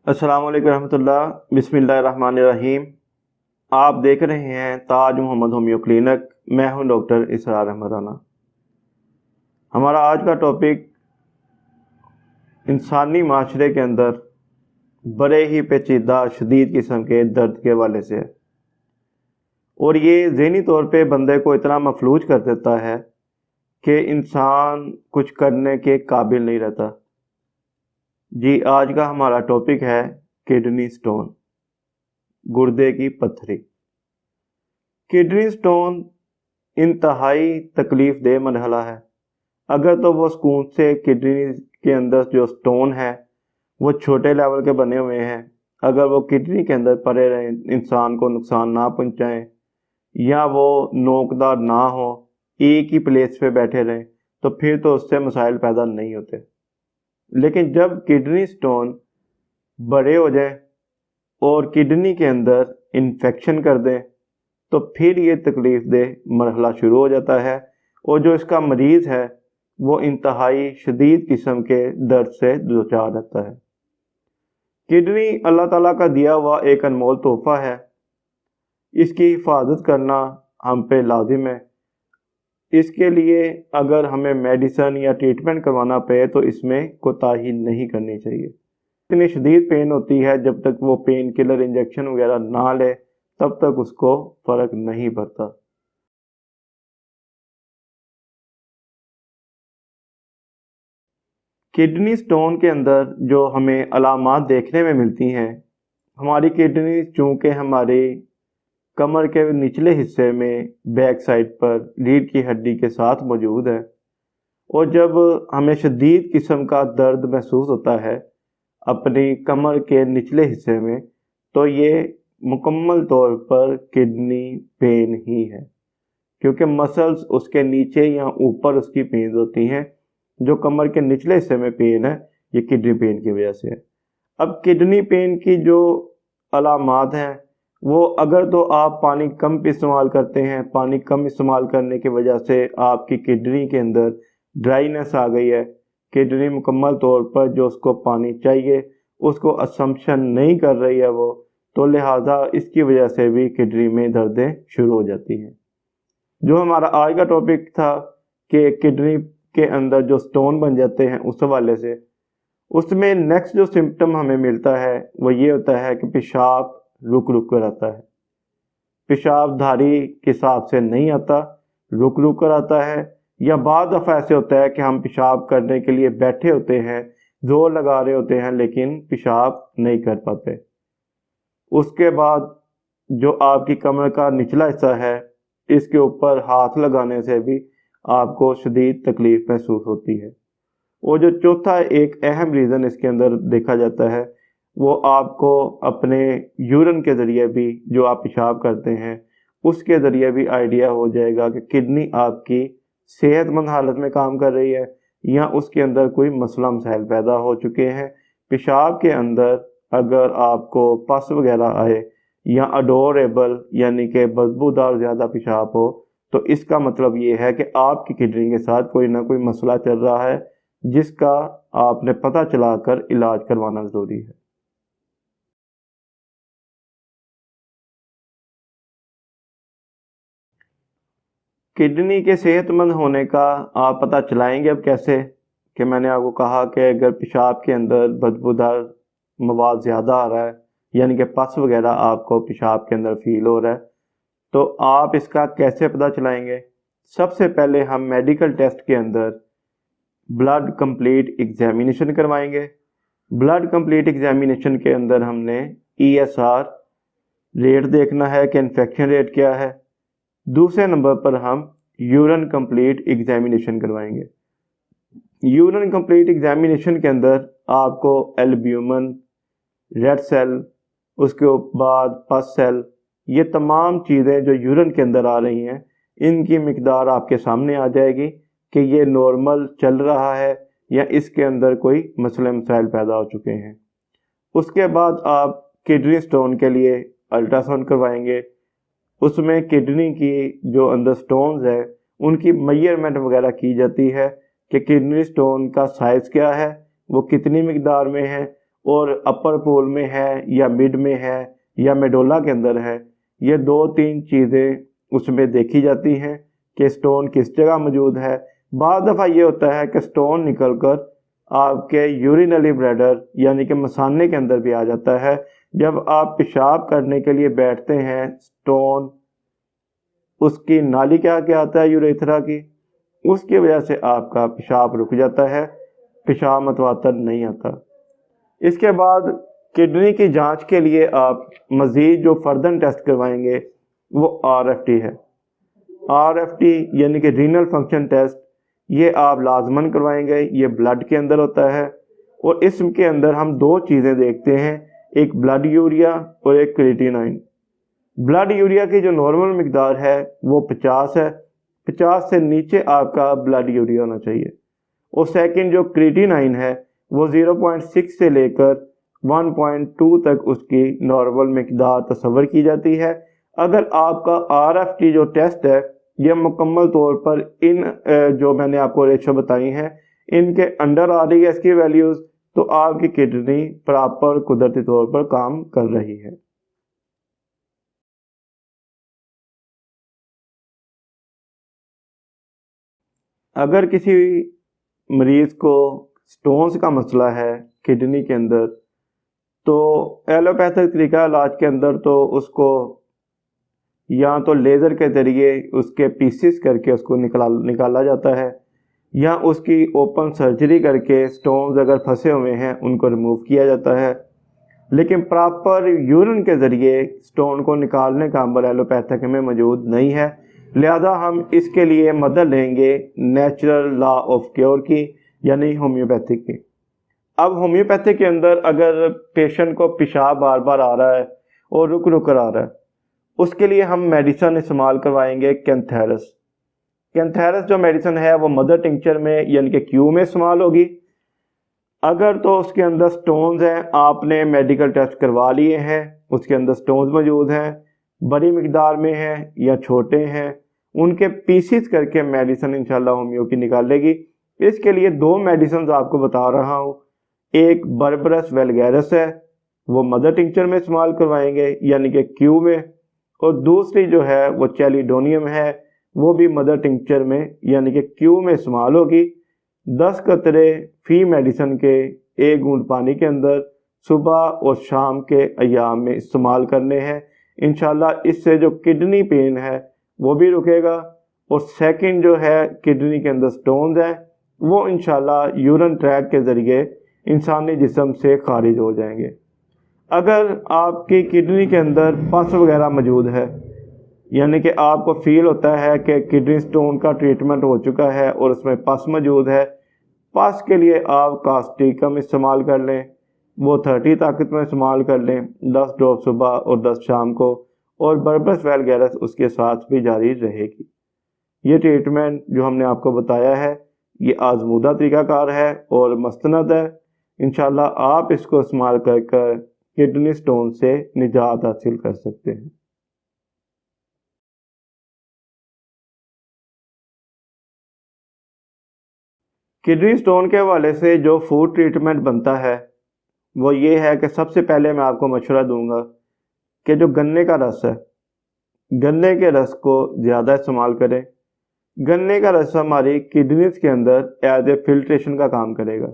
السلام علیکم ورحمۃ اللہ۔ بسم اللہ الرحمن الرحیم۔ آپ دیکھ رہے ہیں تاج محمد ہومیو کلینک۔ میں ہوں ڈاکٹر اسرار احمد رانا۔ ہمارا آج کا ٹاپک انسانی معاشرے کے اندر بڑے ہی پیچیدہ شدید قسم کے درد کے حوالے سے ہے، اور یہ ذہنی طور پہ بندے کو اتنا مفلوج کر دیتا ہے کہ انسان کچھ کرنے کے قابل نہیں رہتا۔ جی، آج کا ہمارا ٹاپک ہے کڈنی سٹون، گردے کی پتھری۔ کڈنی سٹون انتہائی تکلیف دہ مرحلہ ہے۔ اگر تو وہ سکون سے کڈنی کے اندر جو سٹون ہے وہ چھوٹے لیول کے بنے ہوئے ہیں، اگر وہ کڈنی کے اندر پڑے رہیں، انسان کو نقصان نہ پہنچائیں یا وہ نوکدار نہ ہو، ایک ہی پلیس پہ بیٹھے رہیں، تو پھر تو اس سے مسائل پیدا نہیں ہوتے۔ لیکن جب کڈنی سٹون بڑے ہو جائیں اور کڈنی کے اندر انفیکشن کر دیں تو پھر یہ تکلیف دہ مرحلہ شروع ہو جاتا ہے، اور جو اس کا مریض ہے وہ انتہائی شدید قسم کے درد سے دوچار رہتا ہے۔ کڈنی اللہ تعالیٰ کا دیا ہوا ایک انمول تحفہ ہے، اس کی حفاظت کرنا ہم پہ لازم ہے۔ اس کے لیے اگر ہمیں میڈیسن یا ٹریٹمنٹ کروانا پڑے تو اس میں کوتاہی نہیں کرنی چاہیے۔ اتنی شدید پین ہوتی ہے، جب تک وہ پین کلر انجیکشن وغیرہ نہ لے تب تک اس کو فرق نہیں پڑتا۔ کڈنی سٹون کے اندر جو ہمیں علامات دیکھنے میں ملتی ہیں، ہماری کڈنی چونکہ ہماری کمر کے نچلے حصے میں بیک سائڈ پر ریڑھ کی ہڈی کے ساتھ موجود ہے، اور جب ہمیں شدید قسم کا درد محسوس ہوتا ہے اپنی کمر کے نچلے حصے میں، تو یہ مکمل طور پر کڈنی پین ہی ہے، کیونکہ مسلز اس کے نیچے یا اوپر اس کی پینز ہوتی ہیں۔ جو کمر کے نچلے حصے میں پین ہے یہ کڈنی پین کی وجہ سے ہے۔ اب کڈنی پین کی جو علامات ہیں وہ اگر تو آپ پانی کم استعمال کرتے ہیں، پانی کم استعمال کرنے کی وجہ سے آپ کی کڈنی کے اندر ڈرائینس آ گئی ہے، کڈنی مکمل طور پر جو اس کو پانی چاہیے اس کو اسمپشن نہیں کر رہی ہے وہ، تو لہٰذا اس کی وجہ سے بھی کڈنی میں دردیں شروع ہو جاتی ہیں۔ جو ہمارا آج کا ٹاپک تھا کہ کڈنی کے اندر جو سٹون بن جاتے ہیں اس حوالے سے، اس میں نیکسٹ جو سمپٹم ہمیں ملتا ہے وہ یہ ہوتا ہے کہ پیشاب رک رک کر آتا ہے۔ پیشاب دھاری کے حساب سے نہیں آتا، رک رک کر آتا ہے، یا بعض دفعہ ایسے ہوتا ہے کہ ہم پیشاب کرنے کے لیے بیٹھے ہوتے ہیں، زور لگا رہے ہوتے ہیں لیکن پیشاب نہیں کر پاتے۔ اس کے بعد جو آپ کی کمر کا نچلا حصہ ہے، اس کے اوپر ہاتھ لگانے سے بھی آپ کو شدید تکلیف محسوس ہوتی ہے۔ اور جو چوتھا ایک اہم ریزن اس کے اندر دیکھا جاتا ہے وہ آپ کو اپنے یورن کے ذریعے بھی، جو آپ پیشاب کرتے ہیں اس کے ذریعے بھی آئیڈیا ہو جائے گا کہ کڈنی آپ کی صحت مند حالت میں کام کر رہی ہے یا اس کے اندر کوئی مسئلہ مسائل پیدا ہو چکے ہیں۔ پیشاب کے اندر اگر آپ کو پس وغیرہ آئے یا اڈوریبل یعنی کہ بدبودار زیادہ پیشاب ہو، تو اس کا مطلب یہ ہے کہ آپ کی کڈنی کے ساتھ کوئی نہ کوئی مسئلہ چل رہا ہے جس کا آپ نے پتہ چلا کر علاج کروانا ضروری ہے۔ کڈنی کے صحت مند ہونے کا آپ پتہ چلائیں گے اب کیسے؟ کہ میں نے آپ کو کہا کہ اگر پیشاب کے اندر بدبودار مواد زیادہ آ رہا ہے، یعنی کہ پس وغیرہ آپ کو پیشاب کے اندر فیل ہو رہا ہے، تو آپ اس کا کیسے پتہ چلائیں گے؟ سب سے پہلے ہم میڈیکل ٹیسٹ کے اندر بلڈ کمپلیٹ ایگزامینیشن کروائیں گے۔ بلڈ کمپلیٹ ایگزامینیشن کے اندر ہم نے ESR ریٹ دیکھنا ہے کہ انفیکشن ریٹ کیا ہے۔ دوسرے نمبر پر ہم یورن کمپلیٹ ایگزامینیشن کروائیں گے۔ یورن کمپلیٹ ایگزامینیشن کے اندر آپ کو البیومن، ریڈ سیل، اس کے بعد پس سیل، یہ تمام چیزیں جو یورن کے اندر آ رہی ہیں ان کی مقدار آپ کے سامنے آ جائے گی کہ یہ نارمل چل رہا ہے یا اس کے اندر کوئی مسئلے مسائل پیدا ہو چکے ہیں۔ اس کے بعد آپ کڈنی سٹون کے لیے الٹرا ساؤنڈ کروائیں گے۔ اس میں کڈنی کی جو اندر سٹونز ہے ان کی میئرمنٹ وغیرہ کی جاتی ہے کہ کڈنی سٹون کا سائز کیا ہے، وہ کتنی مقدار میں ہے، اور اپر پول میں ہے یا مڈ میں ہے یا میڈولا کے اندر ہے، یہ 2-3 چیزیں اس میں دیکھی جاتی ہیں کہ سٹون کس جگہ موجود ہے۔ بعض دفعہ یہ ہوتا ہے کہ سٹون نکل کر آپ کے یورینلی بلیڈر یعنی کہ مثانے کے اندر بھی آ جاتا ہے۔ جب آپ پیشاب کرنے کے لیے بیٹھتے ہیں، سٹون اس کی نالی کیا آتا ہے یوریتھرا کی، اس کی وجہ سے آپ کا پیشاب رک جاتا ہے، پیشاب متواتر نہیں آتا۔ اس کے بعد کڈنی کی جانچ کے لیے آپ مزید جو فردر ٹیسٹ کروائیں گے وہ RFT ہے۔ RFT یعنی کہ رینل فنکشن ٹیسٹ، یہ آپ لازماً کروائیں گے، یہ بلڈ کے اندر ہوتا ہے اور اس کے اندر ہم 2 چیزیں دیکھتے ہیں، ایک بلڈ یوریا اور ایک کریٹینائن۔ بلڈ یوریا کی جو نارمل مقدار ہے وہ 50 ہے، 50 سے نیچے آپ کا بلڈ یوریا ہونا چاہیے، اور سیکنڈ جو کریٹینائن ہے وہ 0.6 سے لے کر 1.2 تک اس کی نارمل مقدار تصور کی جاتی ہے۔ اگر آپ کا RFT جو ٹیسٹ ہے یہ مکمل طور پر ان جو میں نے آپ کو ریشو بتائی ہیں ان کے انڈر آ رہی ہے اس کی ویلیوز، تو آپ کی کڈنی پراپر قدرتی طور پر کام کر رہی ہے۔ اگر کسی مریض کو سٹونز کا مسئلہ ہے کڈنی کے اندر، تو ایلوپیتھک طریقہ علاج کے اندر تو اس کو یا تو لیزر کے ذریعے اس کے پیسز کر کے اس کو نکالا جاتا ہے، یا اس کی اوپن سرجری کر کے سٹونز اگر پھنسے ہوئے ہیں ان کو ریموو کیا جاتا ہے۔ لیکن پراپر یورین کے ذریعے سٹون کو نکالنے کا عمل ایلوپیتھک میں موجود نہیں ہے، لہذا ہم اس کے لیے مدد لیں گے نیچرل لا آف کیور کی، یعنی ہومیوپیتھک کی۔ اب ہومیوپیتھک کے اندر اگر پیشنٹ کو پیشاب بار بار آ رہا ہے اور رک کر آ رہا ہے، اس کے لیے ہم میڈیسن استعمال کروائیں گے کینتھیرس۔ کینتھیرس جو میڈیسن ہے وہ مدر ٹنکچر میں یعنی کہ کیو میں استعمال ہوگی۔ اگر تو اس کے اندر سٹونز ہیں، آپ نے میڈیکل ٹیسٹ کروا لیے ہیں، اس کے اندر سٹونز موجود ہیں، بڑی مقدار میں ہیں یا چھوٹے ہیں، ان کے پیسز کر کے میڈیسن انشاءاللہ ہومیو کی نکالے گی۔ اس کے لیے 2 میڈیسنز آپ کو بتا رہا ہوں، ایک بربرس ویلگیرس ہے، وہ مدر ٹنکچر میں استعمال کروائیں گے یعنی کہ کیو میں، اور دوسری جو ہے وہ چیلیڈونیم ہے، وہ بھی مدر ٹنکچر میں یعنی کہ کیو میں استعمال ہوگی۔ 10 قطرے فی میڈیسن کے 1 گھونٹ پانی کے اندر صبح اور شام کے ایام میں استعمال کرنے ہیں۔ انشاءاللہ اس سے جو کڈنی پین ہے وہ بھی رکے گا، اور سیکنڈ جو ہے کڈنی کے اندر سٹونز ہیں وہ انشاءاللہ یورین ٹریک کے ذریعے انسانی جسم سے خارج ہو جائیں گے۔ اگر آپ کی کڈنی کے اندر پس وغیرہ موجود ہے، یعنی کہ آپ کو فیل ہوتا ہے کہ کڈنی سٹون کا ٹریٹمنٹ ہو چکا ہے اور اس میں پس موجود ہے، پس کے لیے آپ کاسٹیکم استعمال کر لیں، وہ 30 طاقت میں استعمال کر لیں، 10 ڈراپ صبح اور 10 شام کو، اور بربرس ویلگیرس اس کے ساتھ بھی جاری رہے گی۔ یہ ٹریٹمنٹ جو ہم نے آپ کو بتایا ہے یہ آزمودہ طریقہ کار ہے اور مستند ہے، انشاءاللہ آپ اس کو استعمال کر کر کڈنی سٹون سے نجات حاصل کر سکتے ہیں۔ کڈنی سٹون کے حوالے سے جو فوڈ ٹریٹمنٹ بنتا ہے وہ یہ ہے کہ سب سے پہلے میں آپ کو مشورہ دوں گا کہ جو گنے کا رس ہے، گنے کے رس کو زیادہ استعمال کریں۔ گنے کا رس ہماری کڈنیز کے اندر ایز اے فلٹریشن کا کام کرے گا۔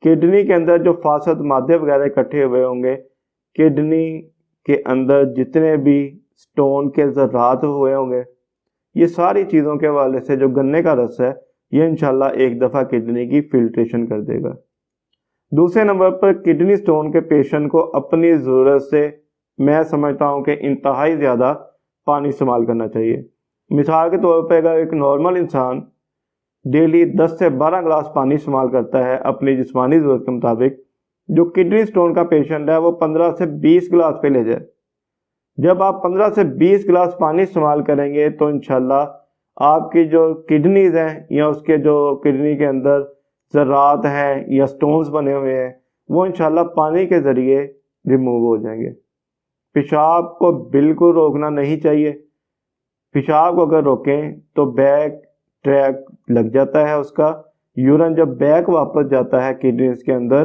کڈنی کے اندر جو فاسد مادے وغیرہ اکٹھے ہوئے ہوں گے، کڈنی کے اندر جتنے بھی سٹون کے ذرات ہوئے ہوں گے، یہ ساری چیزوں کے حوالے سے جو گنے کا رس ہے یہ انشاءاللہ ایک دفعہ کڈنی کی فلٹریشن کر دے گا۔ دوسرے نمبر پر کڈنی سٹون کے پیشنٹ کو اپنی ضرورت سے میں سمجھتا ہوں کہ انتہائی زیادہ پانی استعمال کرنا چاہیے۔ مثال کے طور پہ اگر ایک نارمل انسان ڈیلی 10 سے 12 گلاس پانی استعمال کرتا ہے اپنی جسمانی ضرورت کے مطابق، جو کڈنی سٹون کا پیشنٹ ہے وہ 15 سے 20 گلاس پہ لے جائے۔ جب آپ 15 سے 20 گلاس پانی استعمال کریں گے تو انشاءاللہ آپ کی جو کڈنیز ہیں یا اس کے جو کڈنی کے اندر ذرات ہیں یا سٹونز بنے ہوئے ہیں وہ انشاءاللہ پانی کے ذریعے ریموو ہو جائیں گے۔ پیشاب کو بالکل روکنا نہیں چاہیے۔ پیشاب کو اگر روکیں تو بیک ٹریک لگ جاتا ہے اس کا، یورین جب بیک واپس جاتا ہے کڈنیز کے اندر